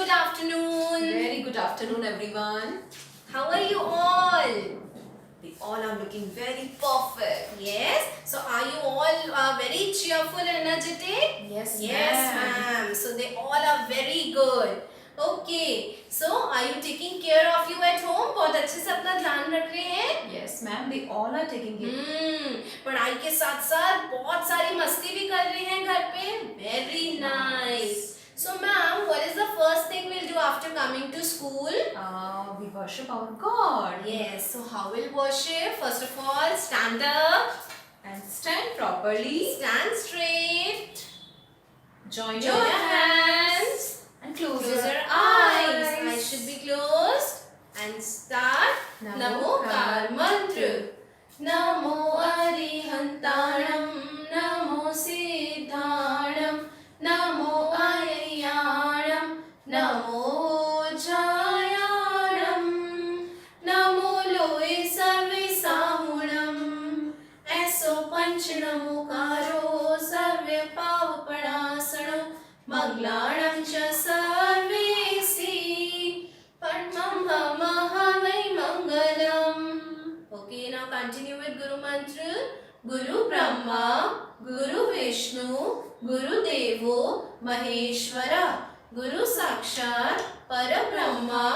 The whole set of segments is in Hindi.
good afternoon. Very good afternoon, everyone. How are you all? We all are looking very perfect. Yes. So are you all very cheerful and energetic? Yes, ma'am. So they all are very good. Okay. So are you taking care of you at home? बहुत अच्छे से अपना ध्यान रख रहे हैं? Yes, ma'am. We all are taking it. पढ़ाई के साथ साथ बहुत सारी मस्ती भी कर रहे हैं घर पे. Very nice. So ma'am, what is the first thing we'll do after coming to school? We worship our God. Yes. So how we'll worship? First of all, stand up. And stand properly. Stand straight. Join Your hands. And close Close your your eyes. eyes. Eyes should be closed. And start. Namo Kar Mantra. Namo Arihantaram. Namo Siddharam. Namo Ayayaram. Namo Jayaram. Namo Loe Sarve Samunam. Eso Panchanamukaro Sarve Pavapadasano. Maglanam cha sarvesi Padmam Mahavai Mangalam. Okay, now continue with Guru Mantra. Guru Brahma, Guru Vishnu, Guru Devo, Maheshwara, Guru Sakshat, Parabrahma,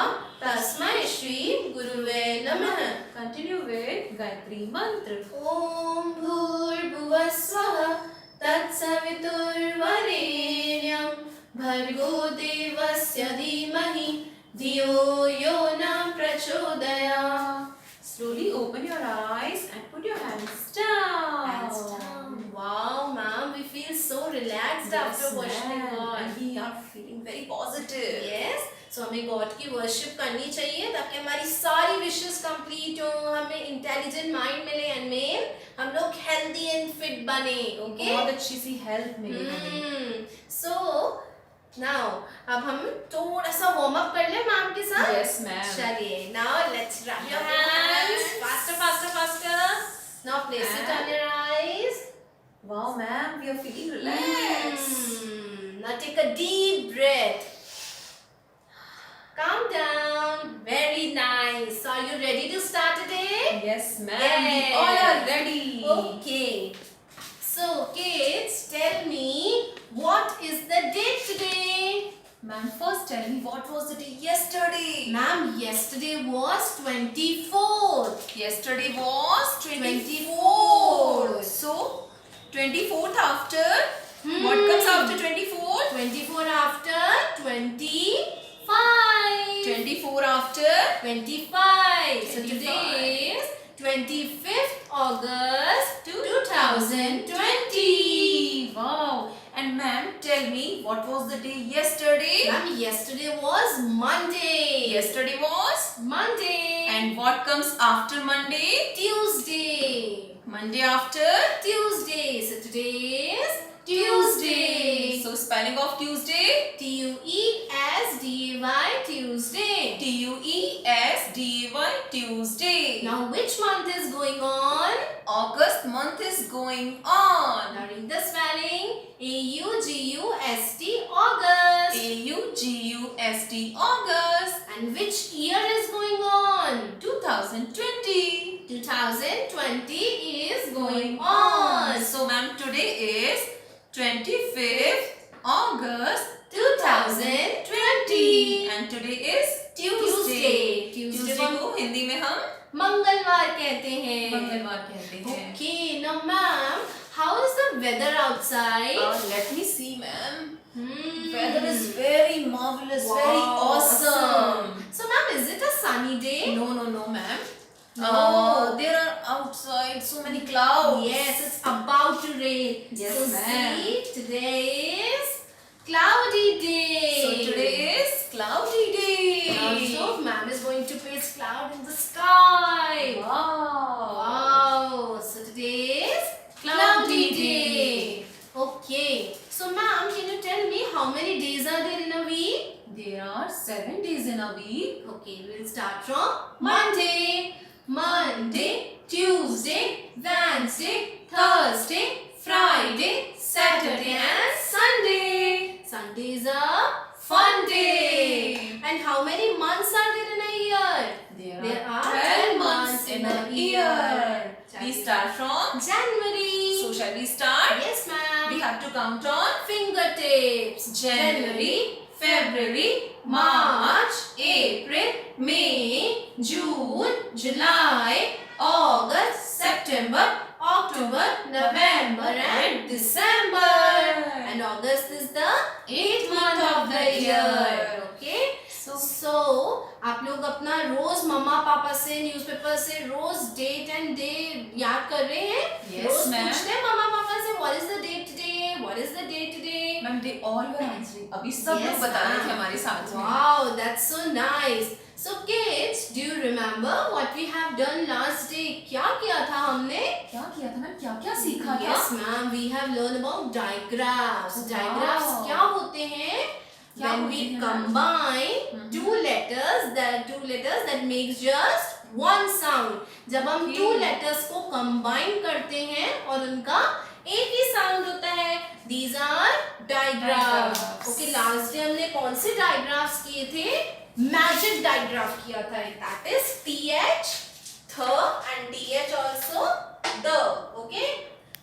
Tasmai Shri Guruve Namah. Continue with Gayatri Mantra. Om Bhur Swaha Tatsaviturvarenyam Bhargo Devasya Dhimahi Dhiyo Yo Na Prachodaya. Slowly open your eyes and put your hands down. Hands down. Wow, ma'am, we feel so relaxed after worshiping God. And we are feeling very positive. Yes, so हमें God की worship करनी चाहिए ताकि हमारी सारी wishes complete हो, हमें intelligent mind मिले and main हम लोग healthy and fit बने. Okay? बहुत अच्छी सी हेल्थ मिली हमें. So now अब हम थोड़ा सा warm up कर ले मैम के साथ. Yes, ma'am. चलिए. Now let's rub your hands. Faster, faster, faster. Now place it on your eyes. Wow, ma'am, we are feeling relaxed. Now take a deep breath. Calm down. Very nice. Are you ready to start today? Yes, ma'am. Yes. We all are ready. Okay. So kids, tell me what is the date today? Ma'am, first tell me what was the day yesterday? Ma'am, yesterday was 24th. Yesterday was 24th. So, 24th after? What comes after 24th? 24 after 25. 24 after? 25. So 25. today is 25th August 2020. Wow. And ma'am, tell me what was the day yesterday? Ma'am, yesterday was Monday. Yesterday was? Monday. And what comes after Monday? Tuesday. Monday after? Tuesday. So today is Tuesday. So spelling of Tuesday? Tuesday. Tuesday. Tuesday. Tuesday. Now which month is going on? August month is going on. Now read the spelling. August. August. August. August. And which year is going on? 2020. 2020 is going on. So ma'am, today is 25th August 2020. and today is Tuesday. Tuesday को हिंदी में हम मंगलवार कहते हैं. मंगलवार कहते हैं. Okay, now ma'am, how is the weather outside? Let me see, ma'am. Hmm. Weather is very marvelous, Wow, very awesome. So ma'am, is it a sunny day? No, ma'am. No. There are outside so many clouds. Yes, it's about to rain. Yes, so ma'am. see, today is cloudy day. So today is cloudy day. Also, ma'am is going to paste cloud in the sky. Wow. Wow. So today is cloudy day. Okay. So ma'am, can you tell me how many days are there in a week? There are 7 days in a week. Okay, we'll start from Monday. Monday, Tuesday, Wednesday, Thursday, Friday, Saturday and Sunday. Sunday is a fun day. Shall we start? Yes, ma'am. We have to count on Fingertips. January, February, March, April, May, June, July, August, September, October, November and December. And August is the 8th month of the year. Okay. So आप लोग अपना रोज मम्मा पापा से न्यूज़पेपर से रोज डेट एंड डे याद कर रहे हैं? Yes, रोज ma'am. पूछते हैं मम्मा पापा से what is the date today, what is the date today? Ma'am, they all were answering. अभी सब Yes, लोग बता रहे थे ma'am. हमारे साथ में. Wow, that's so nice. So kids, do you remember what we have done last day? क्या किया था हमने? क्या किया था मैम? क्या क्या सीखा था? Yes, ma'am. We have learned about digraphs. Wow. Digraphs क्या होते हैं? क्या When होते we हैं, combine two letters that makes just one sound. जब हम Okay. two letters को combine करते हैं और उनका एक ही sound होता है. These are digraphs. Digraphs. Okay, last day हमने कौन से digraphs किए थे? Magic digraph किया था. That is TH, th and DH also the. Okay.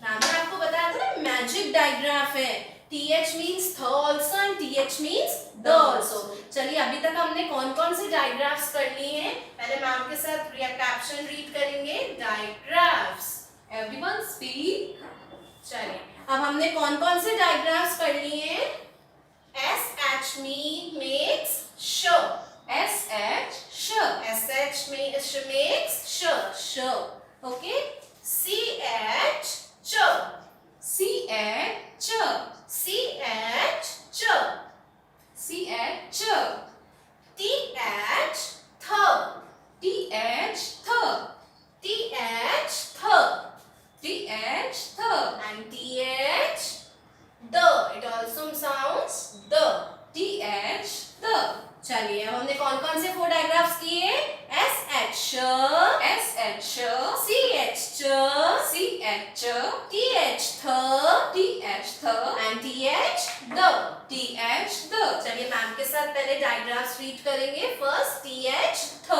Ma'am ने आपको बताया था ना मैजिक डायग्राफ है. TH means th also and TH means the also. चलिए अभी तक हमने कौन कौन से डायग्राफ्स कर लिए हैं? पहले मैम के साथ कैप्शन रीड करेंगे. डायग्राफ्स. Everyone speak. चलिए अब हमने कौन कौन से डायग्राफ्स कर लिए हैं? SH makes sh. SH, sh. SH makes sh. Okay. CH ch. CH, ch. CH ch. CH, ch. TH th. TH, th. TH th. TH, th. And TH the. It also sounds the. TH, the. चलिए अब हमने कौन कौन से 4 डायग्राफ्स किए? SH sh. SH, sh. CH ch. CH, ch. TH th. TH, th. And TH the. TH, the. चलिए मैम के साथ पहले डायग्राफ्स रीड करेंगे. First TH th.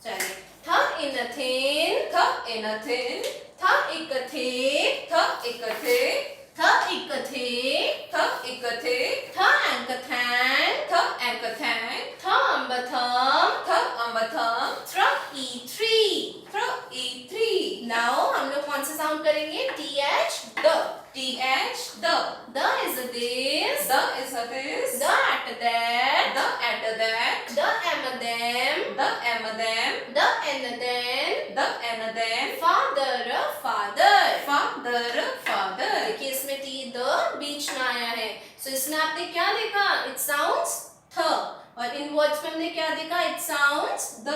चलिए th in a thin. Th in a thin. th ik a thick. Th ik a thick. th ik a thick. Th ik a thick. th and a than. Th and a thank. th amba thumb. Th amba thumb. th e three. Th e three. Now हम लोग कौन सा साउंड करेंगे? TH the. TH, the. The is a this. The is a this. The at that. The at that. The am a them. The am a them. The and a then. The and a them. Father a father. Father, father. देखिए इसमें टी द बीच में आया है. सो इसमें आपने क्या देखा? इट साउंड्स थ. और इन वर्ड्स में हमने क्या देखा? It sounds the.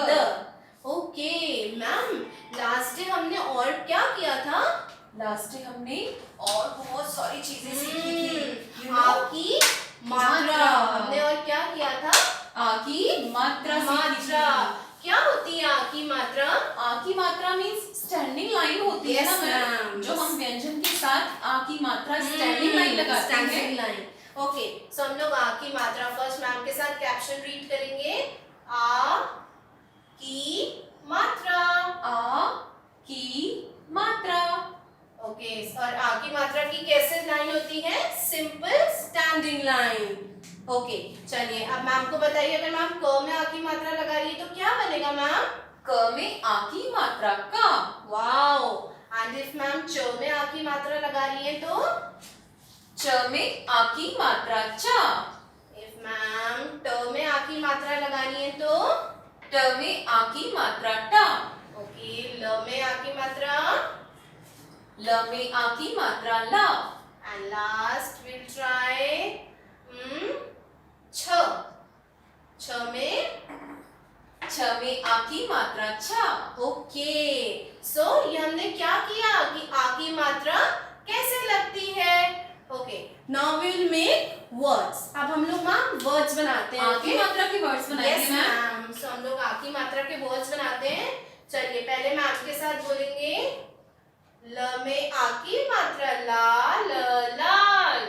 Okay ma'am, last day हमने और क्या किया था? लास्ट डे हमने और बहुत सारी चीजें सीखी थी. आपकी मात्रा. हमने और क्या किया था? आकी मात्रा सीखी थी. क्या होती है आकी मात्रा? आकी मात्रा मीन्स स्टैंडिंग लाइन होती है Yes, ना मैम. ma'am. जो हम व्यंजन के साथ आकी मात्रा स्टैंडिंग लाइन लगाते हैं. Standing line. ओके, सो हम लोग आ की मात्रा फर्स्ट मैम के साथ कैप्शन रीड करेंगे. आ की मात्रा. आ की मात्रा. ओके, और आ की मात्रा की कैसे लाइन होती है? Simple standing line. ओके, चलिए अब मैम को बताइए, अगर मैम क में आ की मात्रा लगा रही है तो क्या बनेगा मैम? क में आ की मात्रा का. वाओ. एंड इफ मैम च में आ की मात्रा लगा रही है तो? च में आ की मात्रा चा. इफ मैम ट में आ की मात्रा लगा रही है तो? ट में आ की मात्रा टा. ओके, ल में आ की मात्रा? ल में आ की मात्रा ला. एंड लास्ट विल ट्राई छ. छ में आ की मात्रा छा. ओके, सो ये हमने क्या किया कि आ की मात्रा कैसे लगती है. Okay, now we will make words. अब हम लोग मैम वर्ड्स बनाते हैं. आ की मात्रा के वर्ड्स बनाएंगे यस मैम. मैम. सो हम लोग आ की मात्रा के वर्ड्स बनाते हैं. चलिए पहले मैम के साथ बोलेंगे. ल में आ की मात्रा ला, ल लाल.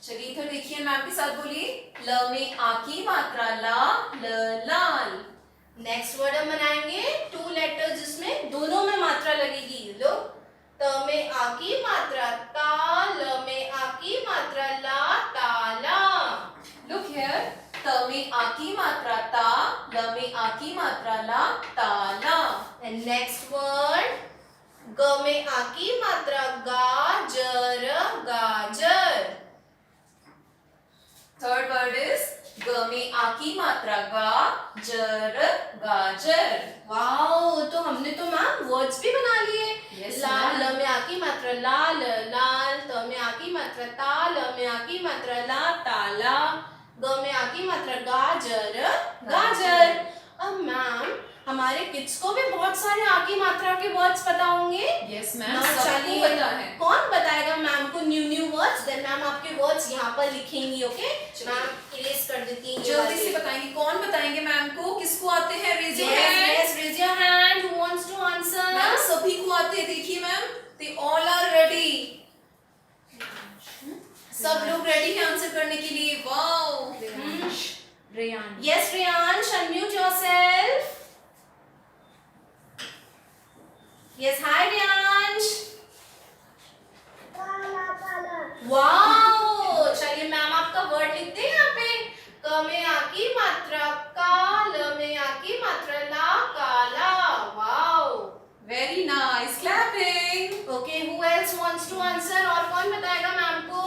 चलिए इधर देखिए, मैम के साथ बोलिए. ल में आ की मात्रा ला, ल लाल. नेक्स्ट वर्ड हम बनाएंगे 2 लेटर्स जिसमें दोनों में मात्रा लगेगी. लो, त में आ की मात्रा ता, ल में आ की मात्रा ला, ताला. Look here. त में आ की मात्रा ता, ल में आ की मात्रा ला, ताला. And next word, ग में आ की मात्रा गा, जर, गाजर. Third word is ग में आ की मात्रा गा, जर, गाजर. वाओ, तो हमने तो मैम वर्ड्स भी बना लिए. Yes, ला, ma'am. ल में आ की मात्रा लाल, लाल, त में आ की मात्रा ता, ल में आ की मात्रा ला, ताला, ग में आ की मात्रा गाजर, गाजर. अब मैम हमारे किड्स को भी बहुत सारे आ की मात्रा के वर्ड्स पता होंगे. Yes, ना ma'am. सबको चलिए, पता है. कौन बताएगा मैम को न्यू वर्ड्स? देन मैम आपके वर्ड्स यहाँ पर लिखेंगी. ओके मैम इरेज कर देती हैं. जल्दी से बताएंगे. कौन बताएंगे मैम को? किसको आते हैं? Raise your Yes, hand. yes, raise your hand. Who wants to answer? Ma'am सभी को आते हैं. देखिए ma'am, they all are ready. सब लोग रेडी हैं आंसर करने के लिए. Wow. Rayan. Yes, Riyansh, unmute yourself. Yes, hi Riyansh. Wow, चलिए मैम आपका वर्ड लिखते हैं यहाँ पे. क में आ की मात्रा का, ल में आ की मात्रा ला, काला. Wow. Very nice. Clapping. Okay, who else wants to answer? और कौन बताएगा मैम को?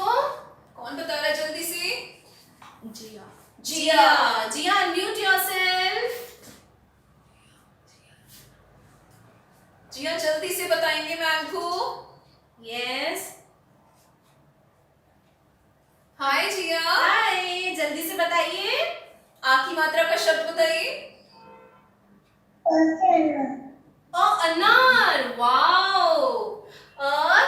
कौन बता रहा है जल्दी से? जिया. जिया. जिया, unmute yourself. जिया जल्दी से बताएंगे मैम को. Yes. हाय जिया. हाय, जल्दी से बताइए. आ की मात्रा का शब्द बताइए. अनार. वाओ.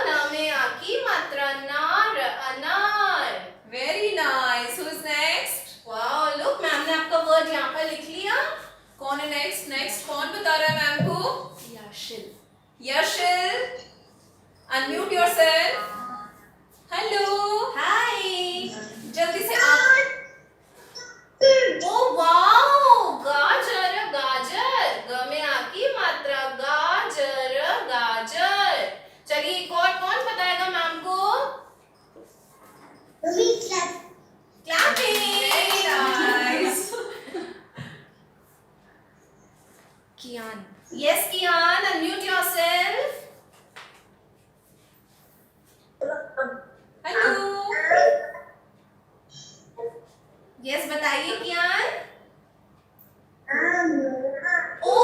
न में आ की मात्रा नार, अनार. Very nice. Who is next? Wow, look ma'am ने आपका वर्ड यहाँ पर लिख लिया. कौन है नेक्स्ट? नेक्स्ट कौन बता रहा है मैम को? याशिल. यशिल. Unmute yourself. Hello. हाय. जल्दी से आप. ओ वाओ, गाजर, गाजर. ग में आ की मात्रा गाजर, गाजर. चलिए एक और कौन बताएगा मैम को? Clapping. Nice. कियान. Yes, Kian, unmute yourself. Hello. Yes, बताइए कियान. ओ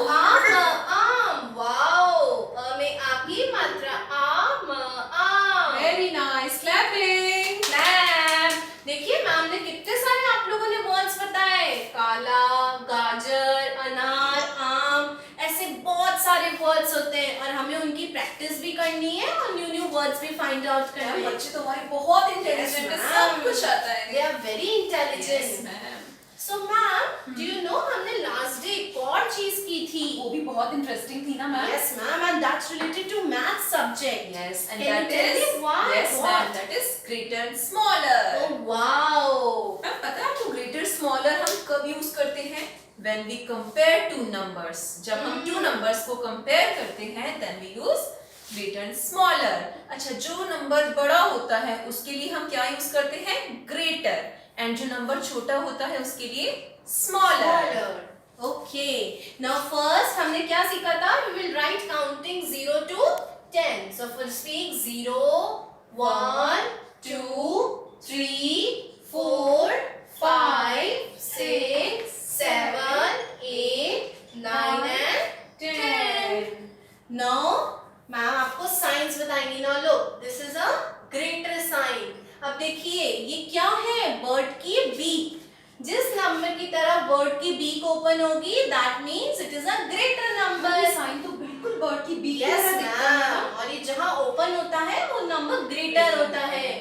आम. वाओ. अ में आ की मात्रा आम, आम. Very nice. Clapping. मैम देखिए मैम ने कितने सारे आप लोगों ने वर्ड्स बताए. काला, गाजर, अनार, आम, ऐसे बहुत सारे वर्ड्स होते हैं और हमें उनकी प्रैक्टिस भी करनी है और न्यू वर्ड्स भी फाइंड आउट करने मैम हैं. बच्चे तुम्हारे बहुत इंटेलिजेंट है. सब कुछ आता They है. are very intelligent. Yes, ma'am. So ma'am, do you know हमने लास्ट डे एक और चीज की थी. वो भी बहुत इंटरेस्टिंग थी ना ma'am. Yes ma'am, and that's related to math subject. Yes, and Can you that tell is me why? yes, What? ma'am. That is greater and smaller. Oh wow. Ma'am पता है आपको greater smaller हम कब यूज करते हैं? When we compare two numbers. जब हम two numbers को compare करते हैं, then we use greater and smaller. अच्छा, जो नंबर बड़ा होता है उसके लिए हम क्या यूज करते हैं? Greater. And जो नंबर छोटा होता है उसके लिए smaller. Okay. Now first हमने क्या सीखा था? We will write counting 0 to 10. So first speak 0, 1, 2, 3, 4, 5, 6, 7, 8, 9 and 10. Now ma'am आपको साइंस बताएंगी ना. लो, this is a greater sign. अब देखिए ये क्या है? बर्ड की बीक. जिस नंबर की तरफ बर्ड की बीक ओपन होगी, that means it is a greater number. Sign तो बिल्कुल बर्ड की बीक Yes जैसा दिखता है ना. ma'am. और ये जहाँ ओपन होता है वो नंबर ग्रेटर होता है.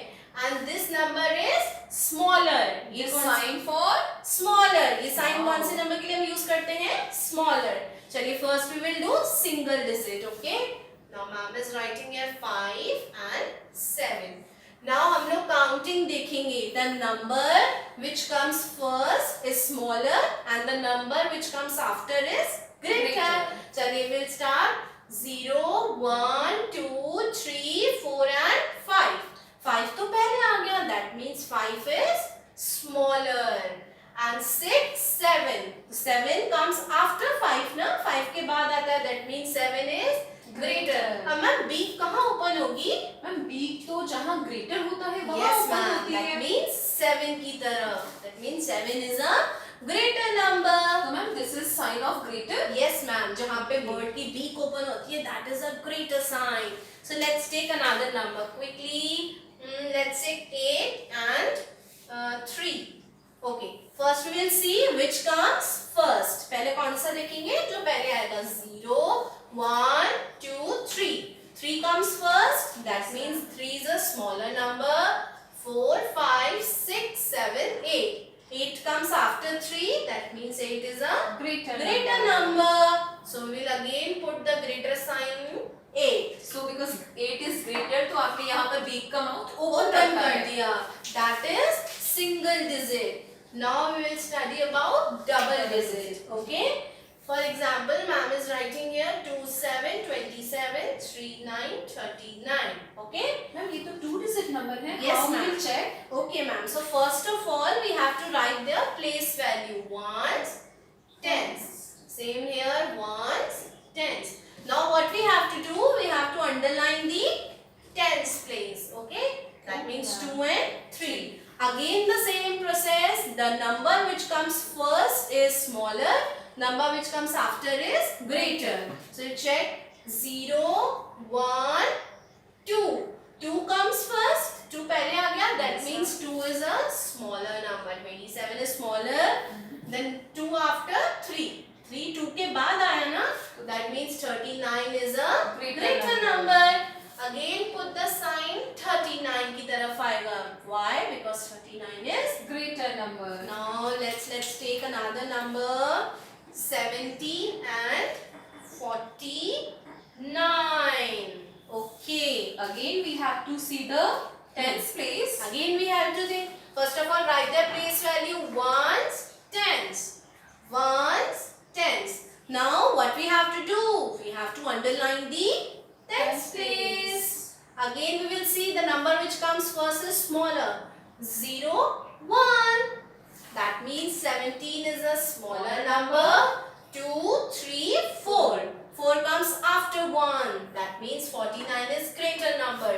And this number is smaller. ये साइन फॉर smaller. ये साइन Wow. कौन से नंबर के लिए हम यूज करते हैं? Smaller. चलिए first we will do single digit. Okay. Now ma'am is writing here 5 and 7. Now हम लोग counting देखेंगे. The number which comes first is smaller and the number which comes after is greater. Greater. चलिए we'll start. 0, 1, 2, 3, 4 and 5. 5 तो पहले आ गया, that means 5 is smaller. And 6, 7. 7 comes after 5 ना, 5 के बाद आता है, that means 7 is greater. अब मैम बीक कहाँ ओपन होगी? मैम बीक तो जहाँ ग्रेटर होता है वहाँ Yes ओपन ma'am, होती that है। means 7 की तरफ. That means 7 is a greater number. तो ma'am this is sine of greater. Yes ma'am, जहाँ पे word की beak open होती है, that is a greater sign. So let's take another number quickly. Let's take 8 and 3. Okay, first we will see which comes first. पहले कौन सा देखेंगे? जो पहले आएगा 0, 1, 2, 3. 3 comes first. That means 3 is a smaller number. 4, 5, 6, 7, 8. 8 comes after 3. That means 8 is a greater number. So we will again put the greater sign 8. So because 8 is greater तो आपने यहाँ पर बीक का माउथ Open ओपन कर दिया. That is single digit. Now we will study about double digit. Okay. For example, ma'am is writing here 2, 7, 27, 3, 9, 39. Okay. Ma'am ये तो 2 डिजिट नंबर है। Yes, How we ma'am. will check? Okay, ma'am. So first of all, we have to write their place value. Ones, tens. Same here. Ones, tens. Now what we have to do? We have to underline the tens place. Okay. That means 2 and 3. Again the same process. The number which comes first is smaller. Number which comes after is greater. So you check 0, 1, 2. 2 comes first. 2 पहले आ गया. That means 2 is a smaller number. 27 is smaller. Then 2 after 3. 3 2 के बाद आया ना. That means 39 is a greater number. Again put the sign 39 की तरफ आएगा. Why? Because 39 is greater number. now let's take another number 70 and 49. Okay. Again we have to see the tens place। Again we have to think. First of all, write their place value. Ones, tens. Ones, tens. Now what we have to do? We have to underline the tens place. Again we will see the number which comes first is smaller. 0, 1. That means 17 is a smaller number. 2, 3, 4. 4 comes after 1. That means 49 is greater number.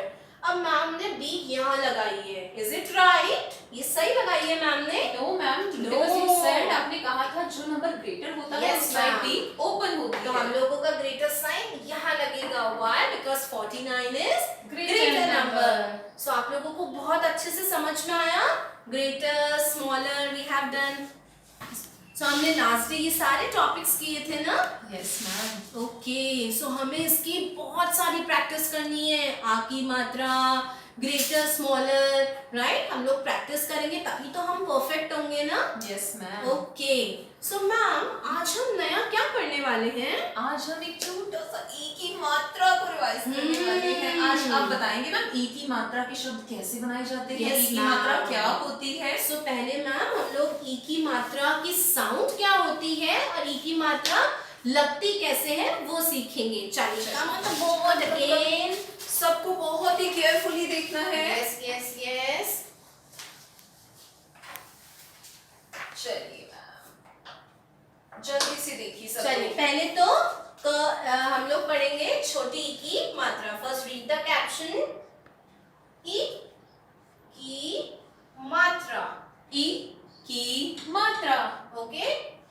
अब मैम ने बी यहाँ लगाई है. Is it right? ये सही लगाई है मैम ने? No ma'am, No. Because you said आपने कहा था जो नंबर ग्रेटर होता है Yes, उसमें ma'am. भी ओपन होती तो है। हम लोगों का greater sign यहाँ लगेगा. Why? Because 49 is Greater greater number. number. So आप लोगों को बहुत अच्छे से समझ में आया. Greater, smaller we have done. So हमने लास्ट डे ये सारे टॉपिक्स किए थे ना. Yes ma'am. ओके. सो हमें इसकी बहुत सारी प्रैक्टिस करनी है. आ की मात्रा, ग्रेटर, स्मॉलर, राइट. हम लोग प्रैक्टिस करेंगे तभी तो हम परफेक्ट होंगे ना. Yes ma'am. Okay. So ma'am आज हम नया क्या पढ़ने वाले हैं? आज हम एक छोटा सा ई की मात्रा को रिवाइज करने वाले हैं। आज आप बताएंगे मैम ई की मात्रा के शब्द कैसे बनाए जाते हैं? Yes, ई की ma'am. मात्रा क्या होती है? सो पहले मैम हम लोग ई की मात्रा की साउंड क्या होती है और ई की मात्रा लगती कैसे है वो सीखेंगे. चलिए come on the board again. सबको बहुत ही केयरफुली देखना है। Yes yes yes. चलिए मैम, जल्दी से देखिए सब चलिए लोग। पहले तो हम लोग पढ़ेंगे छोटी ई की मात्रा. First read the caption. ई की मात्रा. ई की मात्रा। ओके.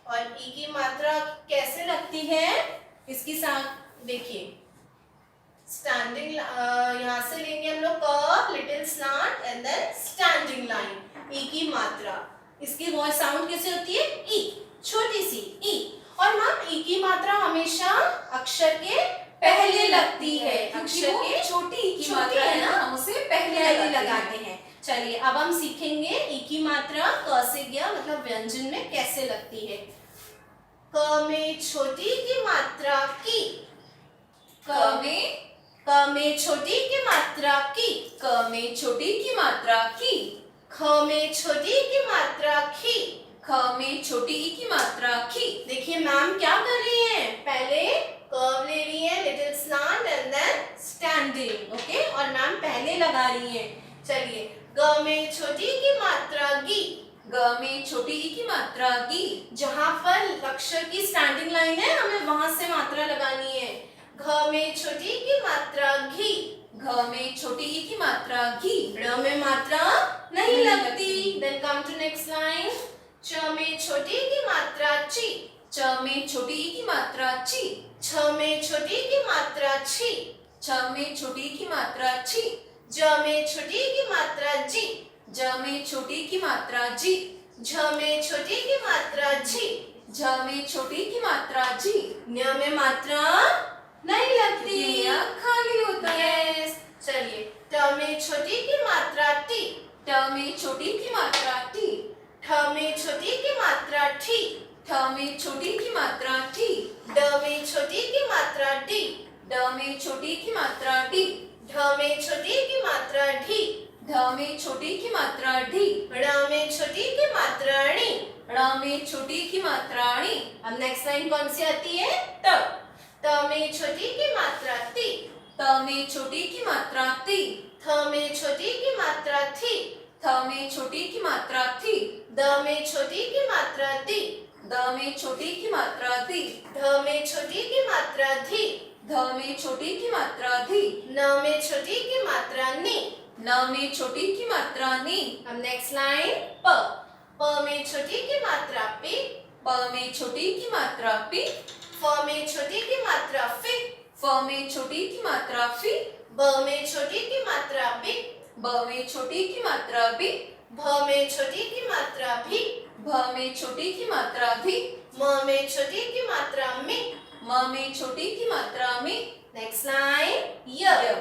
और ई की मात्रा कैसे लगती है इसकी साथ देखिए. स्टैंडिंग यहाँ से लेंगे हम लोग curve, little slant and then standing line. ई की मात्रा. इसकी वॉइस साउंड कैसे होती है? ई. छोटी सी ई. और मैम ई की मात्रा हमेशा अक्षर के पहले लगती है. अक्षर वो के छोटी ई की छोटी मात्रा है है ना, ना, हम उसे पहले पहले लगाते लगाते हैं. चलिए अब हम सीखेंगे ई की मात्रा क से गया मतलब व्यंजन में कैसे लगती है. क में छोटी की मात्रा की. क में छोटी की मात्रा की. क में छोटी की मात्रा की। ख में छोटी की मात्रा की. ख में छोटी ई की मात्रा खी। देखिए मैम क्या कर रही है, पहले कर्व ले रही है, little slant and then standing, okay, और मैम पहले लगा रही है। चलिए, ग में छोटी ई की मात्रा गी, ग में छोटी ई की मात्रा गी। जहां पर अक्षर की स्टैंडिंग लाइन है हमें वहां से मात्रा लगानी है। घ में छोटी ई की मात्रा घी, घ में छोटी ई की मात्रा घी। ड़ में मात्रा नहीं लगती। Then come to next line, च में छोटी ई की मात्रा ची, च में छोटी ई की मात्रा ची। छ में छोटी ई की मात्रा छी, छ में छोटी ई की मात्रा छी। ज में छोटी ई की मात्रा जी, ज में छोटी ई की मात्रा जी। झ में छोटी ई की मात्रा झी, झ में छोटी ई की मात्रा जी। न्य में मात्रा नहीं लगती, यह खाली होता है। यस। चलिए, ट में छोटी ई की मात्रा टी, ट में छोटी ई की मात्रा टी। ठ में छोटी ई की मात्रा ठी, ठ में छोटी ई की मात्रा ठी। ड में छोटी ई की मात्रा डी, ड में छोटी ई की मात्रा डी। ढ में छोटी ई की मात्रा ढी, ढ में छोटी ई की मात्रा ढी। ड़ में छोटी ई की मात्रा णी। ड़ में छोटी ई की मात्रा णी। अब नेक्स्ट लाइन कौन सी आती है, ट। त में छोटी ई की मात्रा ती, त में छोटी ई की मात्रा ती। थ में छोटी ई की मात्रा थी, थ में छोटी ई की मात्रा थी। द में छोटी ई की मात्रा दी, द में छोटी ई की मात्रा दी। ध में छोटी ई की मात्रा धी, ध में छोटी ई की मात्रा धी। न में छोटी ई की मात्रा नी। न में छोटी ई की मात्रा नी। अब नेक्स्ट लाइन, प। प में छोटी ई की मात्रा पी, प में छोटी ई की मात्रा पी। फ में छोटी ई की मात्रा फी, फ में छोटी ई की मात्रा फी। ब में छोटी ई की मात्रा बी, ब में छोटी ई की मात्रा बी। भ में छोटी ई की मात्रा भी, भ में छोटी ई की मात्रा भी। म में छोटी ई की मात्रा मी। म में छोटी ई की मात्रा मी। नेक्स्ट लाइन, य।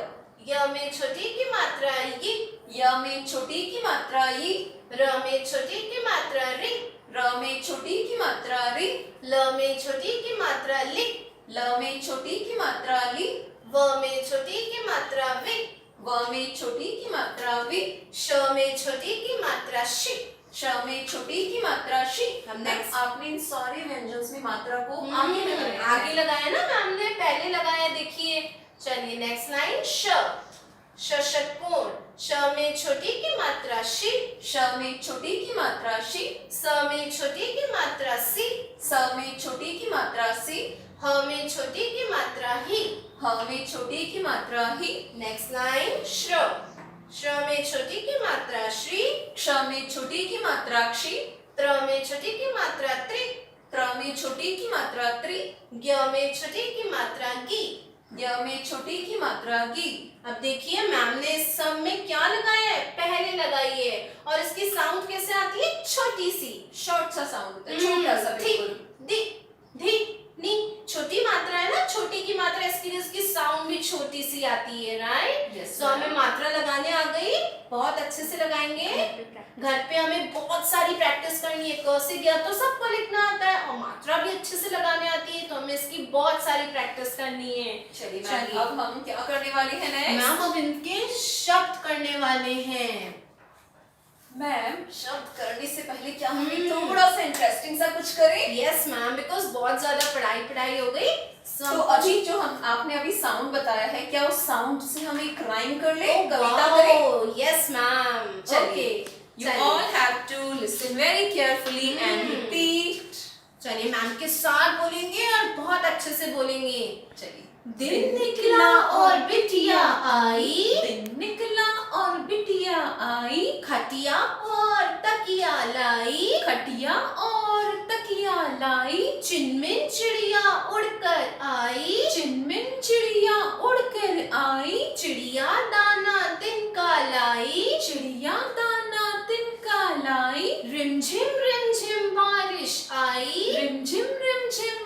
य में छोटी ई की मात्रा यी, य में छोटी ई की मात्रा ई। र में छोटी ई की मात्रा री, र में छोटी ई की मात्रा री। ल में छोटी ई की मात्रा ली, ल में छोटी ई की मात्रा ली। व में छोटी ई की मात्रा वी, व में छोटी ई की मात्रा वी। श में छोटी ई की मात्रा शी। श में छोटी ई की मात्रा शी। हम next- आपने इन सारे व्यंजन में मात्रा को आगे आगे लगाया है। आगे लगाया ना मैम ने, पहले लगाया, देखिए। चलिए नेक्स्ट लाइन, श। श षटकोण, श में छोटी ई की मात्रा शी, श में छोटी ई की मात्रा शी। स में छोटी ई की मात्रा सी, स में छोटी ई की मात्रा सी। ह में छोटी ई की मात्रा ही। ह में छोटी ई की मात्रा ही। नेक्स्ट लाइन, श्र। श्र में छोटी की मात्रा श्री, क्ष में छोटी की मात्रा क्षी। त्र में छोटी की मात्रा त्रि, त्र में छोटी की मात्रा त्रि। ज्ञ में छोटी की मात्रा गी। य में छोटी की मात्रा गी। अब देखिए मैम ने इस सब में क्या लगाया है, पहले लगाई है, और इसकी साउंड कैसे आती है, छोटी सी, शॉर्ट सा साउंड होता है, छोटा सा थी, बिल्कुल। दी, धी, नी, छोटी मात्रा है ना, छोटी की मात्रा, इसके लिए इसकी साउंड भी छोटी सी आती है, राइट। Yes, तो हमें मात्रा लगाने आ गई, बहुत अच्छे से लगाएंगे। घर पे हमें बहुत सारी प्रैक्टिस करनी है, क से ज्ञ तो सबको लिखना आता है, और मात्रा भी अच्छे से लगाने आती है, तो हमें इसकी बहुत सारी प्रैक्टिस करनी है। चलिए मैम, अब हम क्या करने वाले हैं नेक्स्ट? मैम अब इनके शब्द करने वाले हैं। मैम शब्द करने से पहले क्या हम थोड़ा सा इंटरेस्टिंग सा कुछ करें? यस मैम, बिकॉज बहुत ज्यादा पढ़ाई हो गई। तो अभी जो हम आपने अभी साउंड बताया है, क्या उस साउंड से हम एक राइम कर ले, कविता wow, करें? yes ma'am, चलिए, okay, you all have to listen very carefully and repeat. चलिए मैम के साथ बोलेंगे और बहुत अच्छे से बोलेंगे। चलिए, दिन निकला और बिटिया आई, दिन निकला और बिटिया आई, खटिया और तकिया लाई, खटिया और तकिया लाई, चिनमिन चिड़िया उड़कर आई, चिनमिन चिड़िया उड़कर आई, चिड़िया दाना तिनका लाई, चिड़िया दाना तिनका लाई, रिमझिम बारिश आई, रिमझिम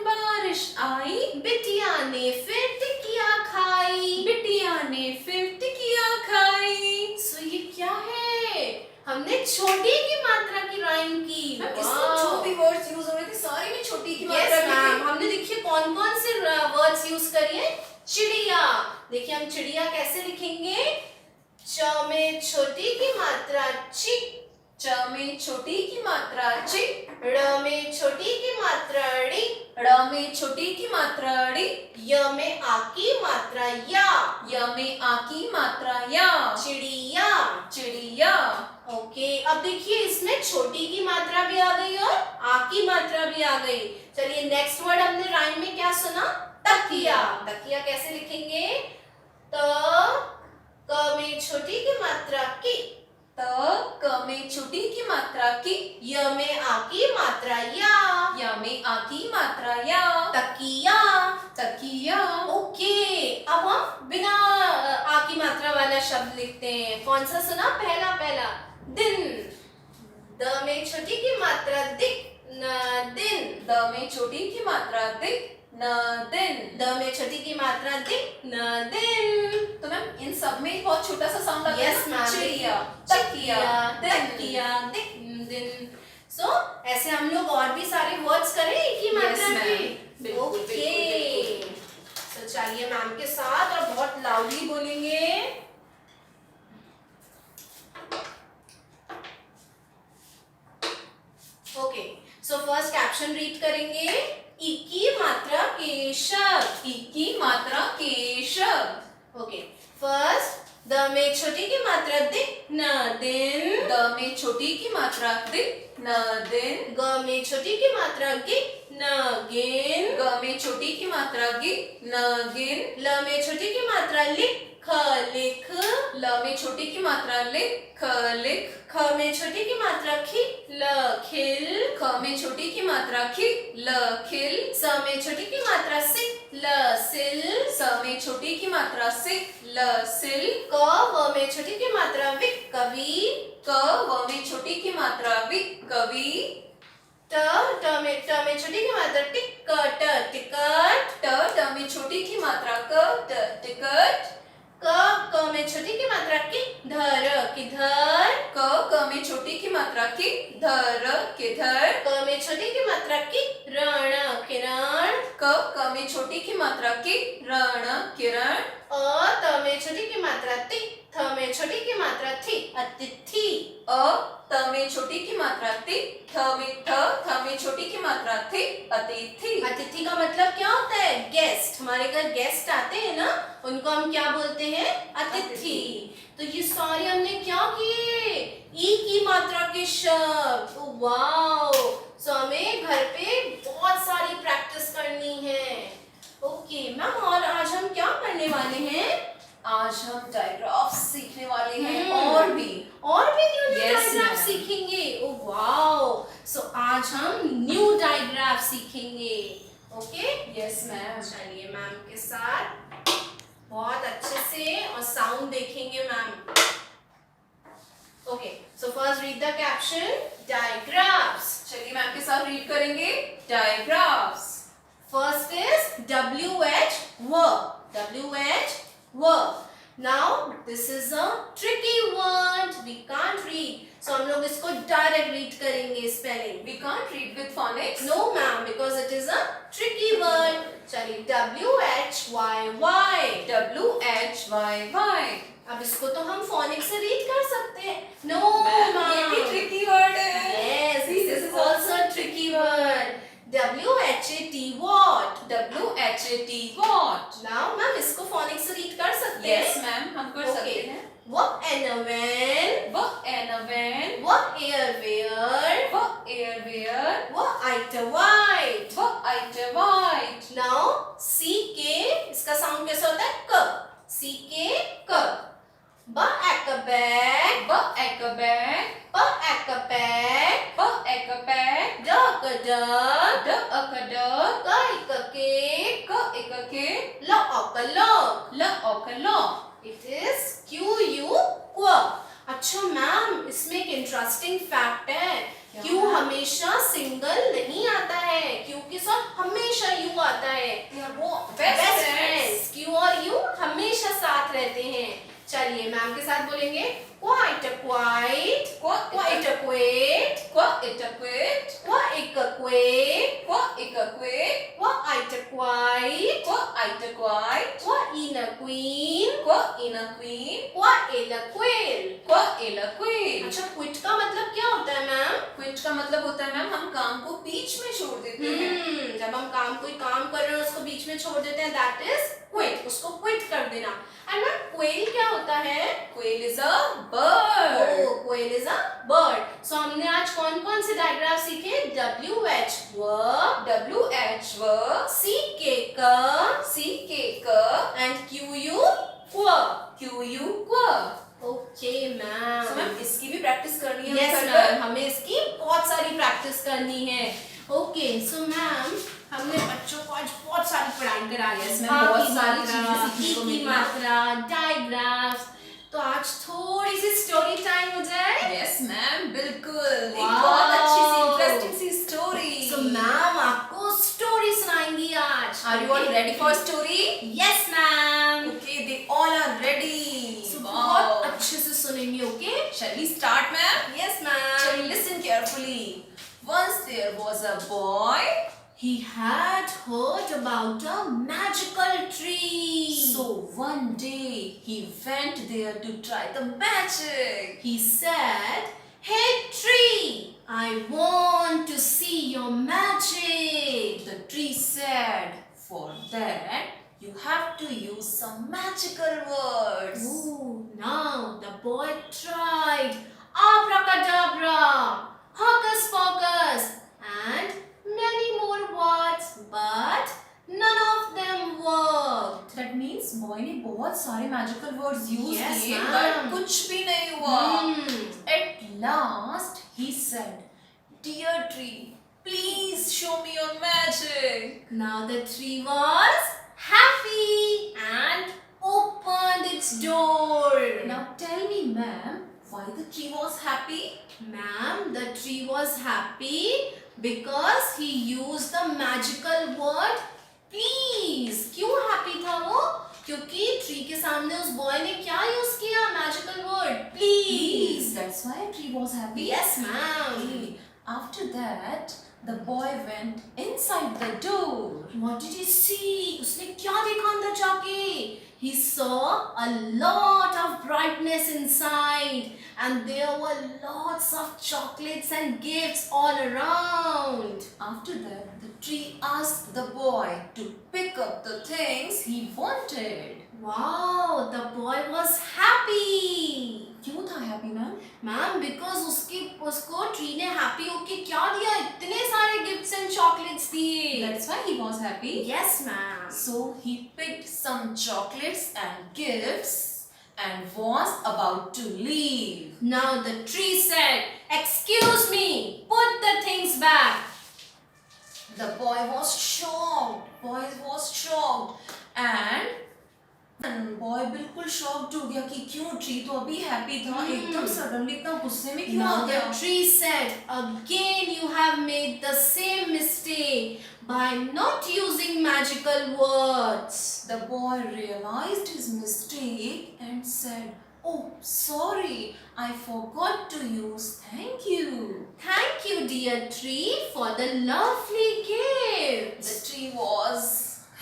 बारिश आई, बिटिया ने फिर टिकिया खाई, बिटिया ने फिर टिकिया खाई। सो ये क्या है, हमने छोटी की मात्रा की राइम की। इसमें जो भी वर्ड्स यूज हो रहे थे सारे में छोटी की मात्रा यस की मैम, थी। हमने देखिए कौन कौन से वर्ड्स यूज करिए, चिड़िया। देखिए हम चिड़िया कैसे लिखेंगे, च में छोटी की मात्रा ची, च में छोटी की मात्रा ची, ड़ में छोटी की मात्रा ड़ी, ड़ में छोटी की मात्रा ड़ी, य में आ की मात्रा या, य में आ की मात्रा या, चिड़िया। चिड़िया। ओके, अब देखिए इसमें छोटी की मात्रा भी आ गई और आ की मात्रा भी आ गई। चलिए नेक्स्ट वर्ड हमने राइम में क्या सुना? तकिया। तकिया कैसे लिखेंगे? त क में छोटी की मात्रा की, त क में छोटी की मात्रा की, य में आ की मात्रा या, या में आ की मात्रा या, तकिया। तकिया। ओके, अब हम बिना आ की मात्रा वाला शब्द लिखते हैं। कौन सा सुना? पहला पहला दिन। द में छोटी की मात्रा दिक, न दिन। द में छोटी की मात्रा दिक, न दिन। द में छोटी की मात्रा दिक, न दिन। तो मैम इन सब में बहुत छोटा सा साउंड आता है यस ना? मैम। चिड़िया, तकिया, दिन। तकिया, दिक, दिन। सो ऐसे हम लोग और भी सारे वर्ड्स करें एक ही मात्रा Yes, के। ma'am. बिल्कुल, ओके, बिल्कुल, तो चलिए मैम के साथ और बहुत लाउडली बोलेंगे। Okay, so first caption read करेंगे। ई की मात्रा केशव। ई की मात्रा केशव। ओके, फर्स्ट द में छोटी की मात्रा दिक, न दिन। द में छोटी की मात्रा दिक, न दिन। ग में छोटी की मात्रा गिक, न गिन। ग में छोटी की मात्रा गि, न गिन। ल में छोटी की मात्रा लिख, ख लिख। ल में छोटी की मात्रा लिख, ख लिख। ख में छोटी की मात्रा खि, ल खिल। ख में छोटी की मात्रा खि, ल खिल। स में छोटी की मात्रा सिक, ल सिल। स में छोटी की मात्रा सिक, ल सिल। क व में छोटी की मात्रा विक, कवि। क व में छोटी की मात्रा वि, कवि। ट में छोटी की मात्रा टिक, ट टिकट। ट में छोटी की मात्रा क, ट टिकट। क में छोटी की मात्रा कि, धर किधर। क में छोटी की मात्रा कि, धर किधर। क में छोटी की मात्रा कि, रण किरण। क में छोटी की मात्रा कि, रण किरण। त में छोटी की मात्रा ति, थ में छोटी की मात्रा थी, अतिथि। त में छोटी की मात्रा ति, थ में छोटी की मात्रा थी, अतिथि। अतिथि का मतलब क्या होता है? गेस्ट। हमारे घर गेस्ट आते हैं ना, उनको हम क्या बोलते हैं? अतिथि। तो ये सारे हमने क्या किए? ई की मात्रा के शब्द। वाओ, सो हमें घर पे बहुत सारी प्रैक्टिस करनी है। ओके मैम, और आज हम क्या करने वाले हैं? आज हम डायग्राफ्स सीखने वाले हैं और भी न्यू Yes, डायग्राफ ma'am. सीखेंगे। ओ वाओ, सो आज हम न्यू डायग्राफ सीखेंगे। Okay, yes ma'am. चलिए मैम के साथ बहुत अच्छे से और साउंड देखेंगे ma'am. Okay, so first read the caption, digraphs. चलिए मैम के साथ रीड करेंगे डायग्राफ्स। First is WH verb. WH verb. Now this is a tricky word. We can't read. So हम लोग इसको direct read करेंगे spelling. We can't read with phonics. No ma'am, because it is a tricky word. चलिए WHYY. WHYY। अब इसको तो हम phonics से read कर सकते हैं. No मैम ये भी ma'am. ट्रिकी वर्ड है। Yes, this is also a tricky word. WHAT what? WHAT what? Now ma'am इसको phonics से read कर सकते हैं. Yes मैम हम कर सकते Okay. हैं। What and a when? What and a when? What air where? What air where? What it white? What it white? Now CK इसका sound कैसा होता है? क. CK क. B एक bag. B एक bag. P एक pack. P एक bag. D एक duck. D एक duck. K एक cake. K एक cake. L एक log. L एक log. It is QU क्व. अच्छा मैम, इसमें एक इंटरेस्टिंग फैक्ट है। क्या क्यू है? हमेशा सिंगल नहीं आता है, क्यू के साथ हमेशा यू आता है। वो Best best friends. Friends, Q और यू हमेशा साथ रहते हैं। चलिए मैम के साथ बोलेंगे, quite quite, quite quit, Quite a quit. Quite quit, Quite a quit. Quite quite, Quite a quite. Quine queen, Quite in a queen. Quile quell. Quite a queen. अच्छा, क्विट का मतलब क्या क्विट का मतलब होता है मैम हम काम को बीच में छोड़ देते हैं। जब हम कोई काम कर रहे हैं उसको बीच में छोड़ देते हैं, दैट इज क्विट, उसको क्विट कर देना। एंड मैम क्वेल क्या होता है? Quail is a bird. Quail is a bird. So हमने आज कौन कौन से डायग्राम सीखे? WH verb, WH verb, CK क, CK क, एंड QU क्व। QU क्व। Okay ma'am. So, मैम इसकी भी प्रैक्टिस करनी है। यस मैम, हमें इसकी बहुत सारी प्रैक्टिस करनी है। ओके सो मैम, हमने बच्चों को आज बहुत सारी पढ़ाई कराई है। Yes, ma'am, बहुत सारी चीजें मात्रा, सीखने को की मिली। मात्रा, डायग्राफ्स। तो आज थोड़ी सी स्टोरी टाइम हो जाए। यस मैम, बिल्कुल। एक Wow. बहुत अच्छी सी इंटरेस्टिंग सी स्टोरी। सो मैम आपको स्टोरी सुनाएंगी आज। Are you all ready for story? Yes ma'am. Okay, they all are ready. बहुत अच्छे से सुनेंगे, okay? Shall we start, ma'am? Yes So ma'am. listen carefully. Once there was a boy. He had heard about a magical tree. So one day he went there to try the magic. He said, "Hey tree, I want to see your magic." The tree said, for that you have to use some magical words. Ooh, now the boy tried abracadabra, hocus pocus, and many more words, but none of them worked. That means boy ने बहुत सारे magical words use Yes, किए, ma'am. but कुछ भी नहीं हुआ. At Hmm. last he said, "Dear tree, please show me your magic." Now the tree was happy and opened its door. Now tell me, ma'am, why the tree was happy? Ma'am, the tree was happy because he used the magical word please. क्यों happy था वो? क्योंकि tree के सामने उस boy ने क्या use किया? Magical word please. That's why tree was happy. Yes, ma'am. Okay. After that, the boy went inside the door. What did he see? उसने क्या देखा अंदर जाके? He saw a lot of brightness inside, and there were lots of chocolates and gifts all around. After that, the tree asked the boy to pick up the things he wanted. Wow, the boy was happy. क्यों था happy, ma'am? मैम बिकॉज उसको ट्री ने हैप्पी होके क्या दिया? इतने सारे गिफ्ट्स एंड चॉकलेट्स दिए। That's why he was happy. Yes ma'am. So he picked some chocolates and gifts and was about to leave. Now the tree said, "Excuse me, put the things back." The boy was shocked. Boy was shocked. And boy बिल्कुल shocked हो गया कि क्यों ट्री तो अभी हैप्पी था एकदम सडनली इतना गुस्से में क्यों आ Now गया? the tree said, "Again you have made the same mistake by not using magical words." The boy realized his mistake and said, "Oh, sorry, I forgot to use thank you." Thank you, dear tree, for the lovely gift. The tree was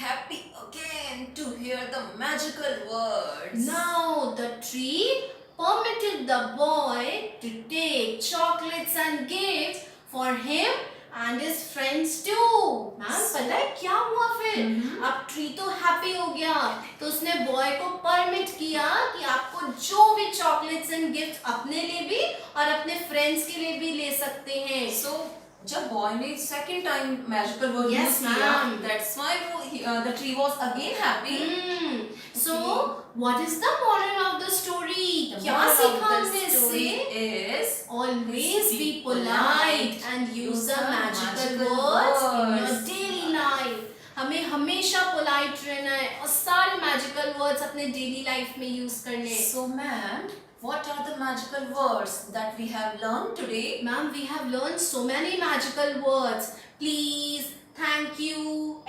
happy again to hear the magical words. Now the tree permitted the boy to take chocolates and gifts for him and his friends too. Ma'am पता है क्या हुआ फिर? अब ट्री तो हैप्पी हो गया, तो उसने बॉय को परमिट किया कि आपको जो भी चॉकलेट्स एंड गिफ्ट अपने लिए भी और अपने फ्रेंड्स के लिए भी ले सकते हैं। So जब boy ने second time magical word Yes, use किया, ma'am. that's why the tree was again happy. So what is the moral of the story? The क्या moral सीखा of हमने the story इससे? is Always be polite and use the magical words in your daily life. हमें हमेशा polite रहना है और सारे magical words अपने daily life में use करने हैं। So ma'am, what are the magical words that we have learned today? Ma'am, we have learned so many magical words. Please, thank you,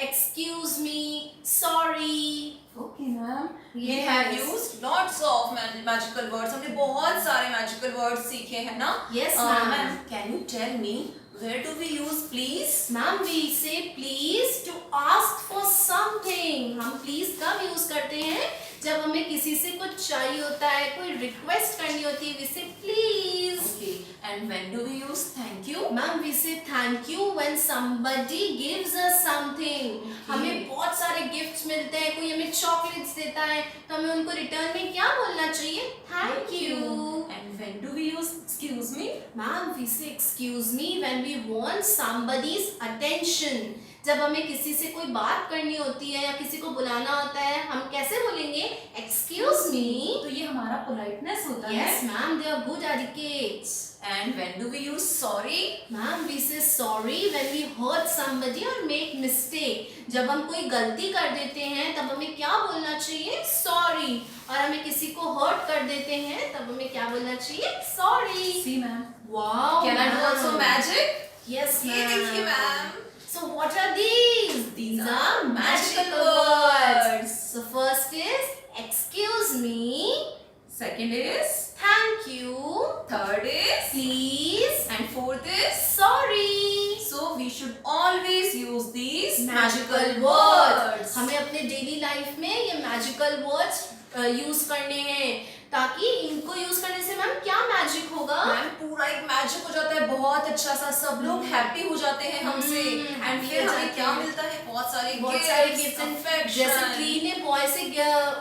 excuse me, sorry. Okay ma'am. We Yes. have used lots of magical words. हमने बहुत सारे magical words सीखे हैं ना? Yes, ma'am. Ma'am, can you tell me where do we use please? Ma'am, we say please to ask for something. हम please कब use करते हैं? जब हमें किसी से कुछ चाहिए होता है, कोई request करनी होती है, we say please. Okay. And when do we use thank you? Ma'am we say thank you when somebody gives us something. हमें बहुत सारे गिफ्ट्स मिलते हैं, कोई हमें चॉकलेट्स देता है तो हमें उनको रिटर्न में क्या बोलना चाहिए? Thank you. And when do we use excuse me? Ma'am we say excuse me when we want somebody's attention. जब हमें किसी से कोई बात करनी होती है या किसी को बुलाना होता है, हम कैसे बोलेंगे? Excuse me. तो ये हमारा पोलाइटनेस होता है. Yes, ma'am, they are good etiquettes. And when do we use sorry? Ma'am, we say sorry when we hurt somebody or make mistake. जब हम कोई गलती कर देते हैं तब हमें क्या बोलना चाहिए? Sorry. और हमें किसी को hurt कर देते हैं तब हमें क्या बोलना चाहिए? Sorry. See, ma'am. Wow. Can I do ma'am. also magic? Yes, ये देखिए, ma'am. ma'am. So what are these? These are magical words. words. So first is excuse me. Second is Thank you. third is Please. and fourth is Sorry. so we should always use these magical words. हमें अपने डेली लाइफ में ये मैजिकल वर्ड्स यूज करने हैं ताकि इनको यूज करने से मैम क्या मैजिक होगा? मैम पूरा एक मैजिक हो जाता है, बहुत अच्छा सा, सब लोग हैप्पी हो जाते हैं हमसे. एंड happy फिर हो हमें जाते क्या हैं. मिलता है? बहुत सारे गिफ्ट्स affection. जैसे क्ली ने बॉय से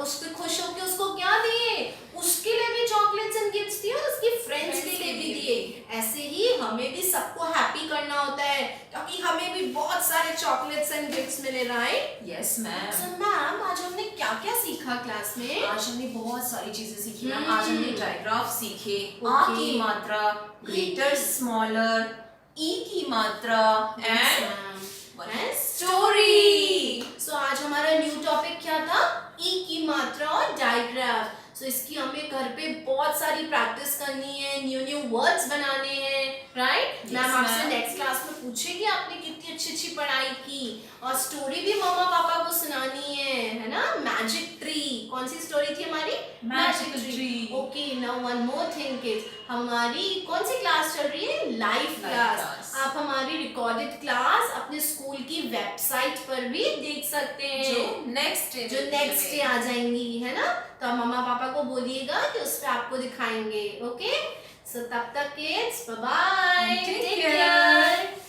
उसके खुश होके उसको क्या दिए? उसके लिए भी चॉकलेट्स एंड गिफ्ट्स दिए और उसकी फ्रेंड्स के लिए भी दिए. ऐसे ही हमें भी सबको हैप्पी करना होता है ताकि हमें भी बहुत सारे चॉकलेट्स एंड गिफ्ट्स मिले, right? Yes ma'am. So ma'am आज हमने क्या क्या सीखा क्लास में? आज हमने बहुत सारी चीजें सीखी मैम. हम्म. आज हमने डायग्राफ सीखे. Okay. आ की मात्रा, ग्रेटर स्मॉलर, ई की मात्रा एंड स्टोरी. सो आज हमारा न्यू टॉपिक क्या था? ई की मात्रा और डायग्राफ. सो इसकी हमें घर पे बहुत सारी प्रैक्टिस करनी है, न्यू न्यू वर्ड्स बनाने हैं, राइट? Yes, मैम आपसे ma'am. नेक्स्ट क्लास में पूछेगी आपने कितनी अच्छी अच्छी पढ़ाई की और स्टोरी भी मम्मा पापा को सुनानी है ना? Magic tree. कौन सी स्टोरी थी हमारी? Magic tree. Okay, now one more thing kids, हमारी कौन सी क्लास चल रही है? Live class. class. आप हमारी रिकॉर्डेड क्लास अपने स्कूल की वेबसाइट पर भी देख सकते हैं जो नेक्स्ट डे आ जाएंगी, है ना? तो आप मम्मा पापा को बोलिएगा कि उस पे आपको दिखाएंगे. ओके, सो तब तक kids, bye bye, Take take care. Care.